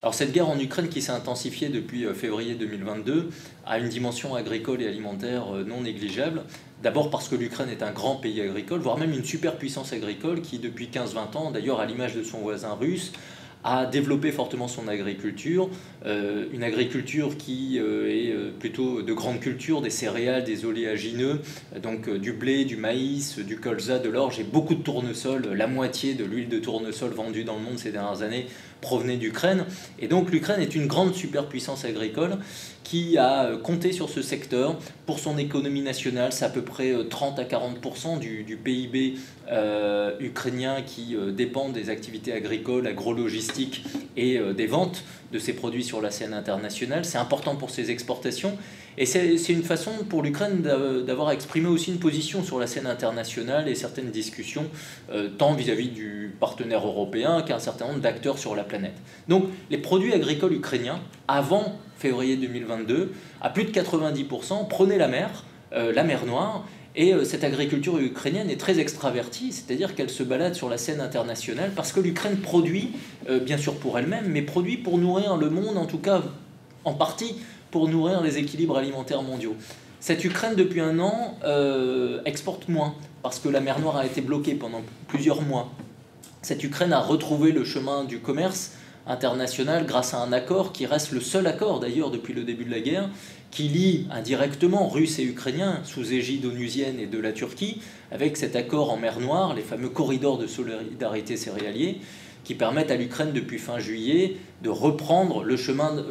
Alors cette guerre en Ukraine qui s'est intensifiée depuis février 2022 a une dimension agricole et alimentaire non négligeable. D'abord parce que l'Ukraine est un grand pays agricole, voire même une superpuissance agricole qui depuis 15-20 ans, d'ailleurs à l'image de son voisin russe, a développé fortement son agriculture, une agriculture qui est plutôt de grande culture, des céréales, des oléagineux, donc du blé, du maïs, du colza, de l'orge et beaucoup de tournesol. La moitié de l'huile de tournesol vendue dans le monde ces dernières années provenait d'Ukraine. Et donc l'Ukraine est une grande superpuissance agricole qui a compté sur ce secteur pour son économie nationale. C'est à peu près 30 à 40% du PIB ukrainien qui dépend des activités agricoles, agrologistiques et des ventes de ces produits sur la scène internationale. C'est important pour ses exportations et c'est une façon pour l'Ukraine d'avoir exprimé aussi une position sur la scène internationale et certaines discussions tant vis-à-vis du partenaire européen qu'un certain nombre d'acteurs sur la planète. Donc les produits agricoles ukrainiens, avant février 2022, à plus de 90%, prenaient la mer Noire. Et cette agriculture ukrainienne est très extravertie, c'est-à-dire qu'elle se balade sur la scène internationale parce que l'Ukraine produit, bien sûr pour elle-même, mais produit pour nourrir le monde, en tout cas en partie pour nourrir les équilibres alimentaires mondiaux. Cette Ukraine, depuis un an, exporte moins parce que la mer Noire a été bloquée pendant plusieurs mois. Cette Ukraine a retrouvé le chemin du commerce international grâce à un accord qui reste le seul accord d'ailleurs depuis le début de la guerre, qui lie indirectement Russes et Ukrainiens sous égide onusienne et de la Turquie, avec cet accord en mer Noire, les fameux corridors de solidarité céréaliers, qui permettent à l'Ukraine depuis fin juillet de reprendre le chemin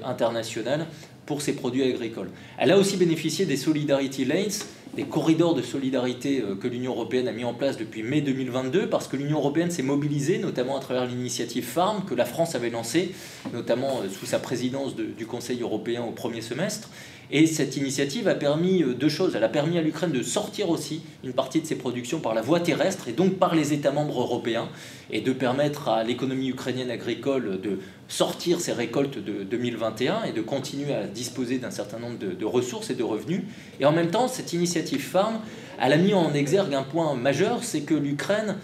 international pour ses produits agricoles. Elle a aussi bénéficié des Solidarity Lanes, des corridors de solidarité que l'Union européenne a mis en place depuis mai 2022, parce que l'Union européenne s'est mobilisée, notamment à travers l'initiative Farm, que la France avait lancée, notamment sous sa présidence du Conseil européen au premier semestre. Et cette initiative a permis deux choses. Elle a permis à l'Ukraine de sortir aussi une partie de ses productions par la voie terrestre et donc par les États membres européens et de permettre à l'économie ukrainienne agricole de sortir ses récoltes de 2021 et de continuer à disposer d'un certain nombre de ressources et de revenus. Et en même temps, cette initiative Farm, elle a mis en exergue un point majeur, c'est que l'Ukraine,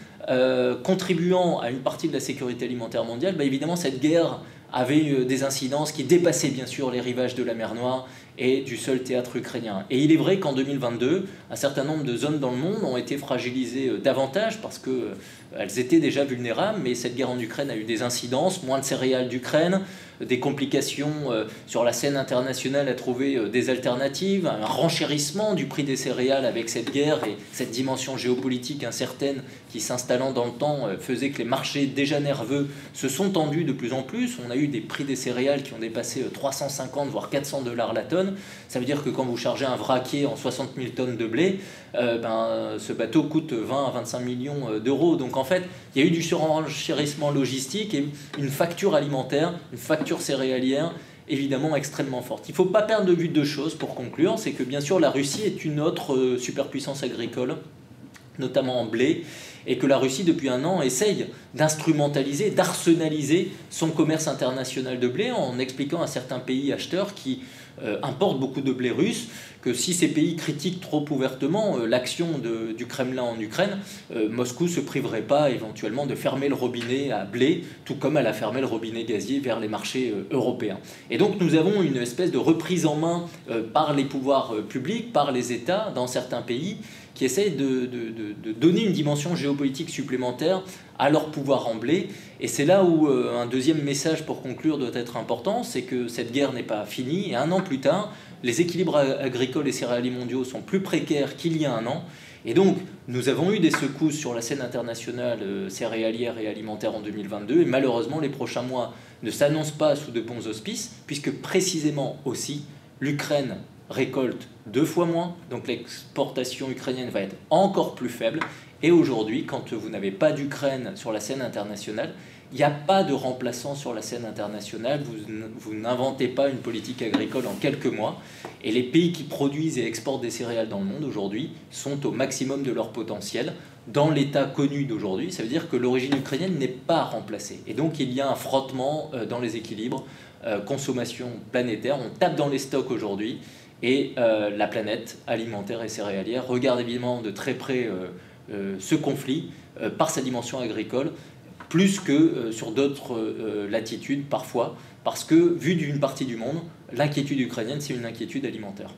contribuant à une partie de la sécurité alimentaire mondiale, évidemment cette guerre avait des incidences qui dépassaient bien sûr les rivages de la mer Noire et du seul théâtre ukrainien. Et il est vrai qu'en 2022, un certain nombre de zones dans le monde ont été fragilisées davantage parce qu'elles étaient déjà vulnérables, mais cette guerre en Ukraine a eu des incidences, moins de céréales d'Ukraine, des complications sur la scène internationale à trouver des alternatives, un renchérissement du prix des céréales avec cette guerre et cette dimension géopolitique incertaine qui s'installant dans le temps faisait que les marchés déjà nerveux se sont tendus de plus en plus. On a eu des prix des céréales qui ont dépassé 350 voire 400 $ la tonne. Ça veut dire que quand vous chargez un vraquier en 60 000 tonnes de blé, ce bateau coûte 20 à 25 millions d'euros. Donc en fait, il y a eu du surenchérissement logistique et une facture alimentaire, une facture céréalière évidemment extrêmement forte. Il ne faut pas perdre de vue deux choses pour conclure, c'est que bien sûr la Russie est une autre superpuissance agricole, notamment en blé, et que la Russie depuis un an essaye d'instrumentaliser, d'arsenaliser son commerce international de blé en expliquant à certains pays acheteurs qui importent beaucoup de blé russe que si ces pays critiquent trop ouvertement l'action du Kremlin en Ukraine, Moscou ne se priverait pas éventuellement de fermer le robinet à blé, tout comme elle a fermé le robinet gazier vers les marchés européens. Et donc nous avons une espèce de reprise en main par les pouvoirs publics, par les États dans certains pays, qui essayent de donner une dimension géopolitique supplémentaire à leur pouvoir en blé. Et c'est là où un deuxième message pour conclure doit être important, c'est que cette guerre n'est pas finie. Et un an plus tard, les équilibres agricoles et céréaliers mondiaux sont plus précaires qu'il y a un an. Et donc, nous avons eu des secousses sur la scène internationale céréalière et alimentaire en 2022. Et malheureusement, les prochains mois ne s'annoncent pas sous de bons auspices, puisque précisément aussi, l'Ukraine récolte 2 fois moins, donc l'exportation ukrainienne va être encore plus faible. Et aujourd'hui, quand vous n'avez pas d'Ukraine sur la scène internationale, il n'y a pas de remplaçant sur la scène internationale, vous n'inventez pas une politique agricole en quelques mois, et les pays qui produisent et exportent des céréales dans le monde aujourd'hui sont au maximum de leur potentiel. Dans l'état connu d'aujourd'hui, ça veut dire que l'origine ukrainienne n'est pas remplacée. Et donc il y a un frottement dans les équilibres, consommation planétaire, on tape dans les stocks aujourd'hui, Et la planète alimentaire et céréalière regarde évidemment de très près ce conflit par sa dimension agricole, plus que sur d'autres latitudes parfois, parce que, vu d'une partie du monde, l'inquiétude ukrainienne, c'est une inquiétude alimentaire.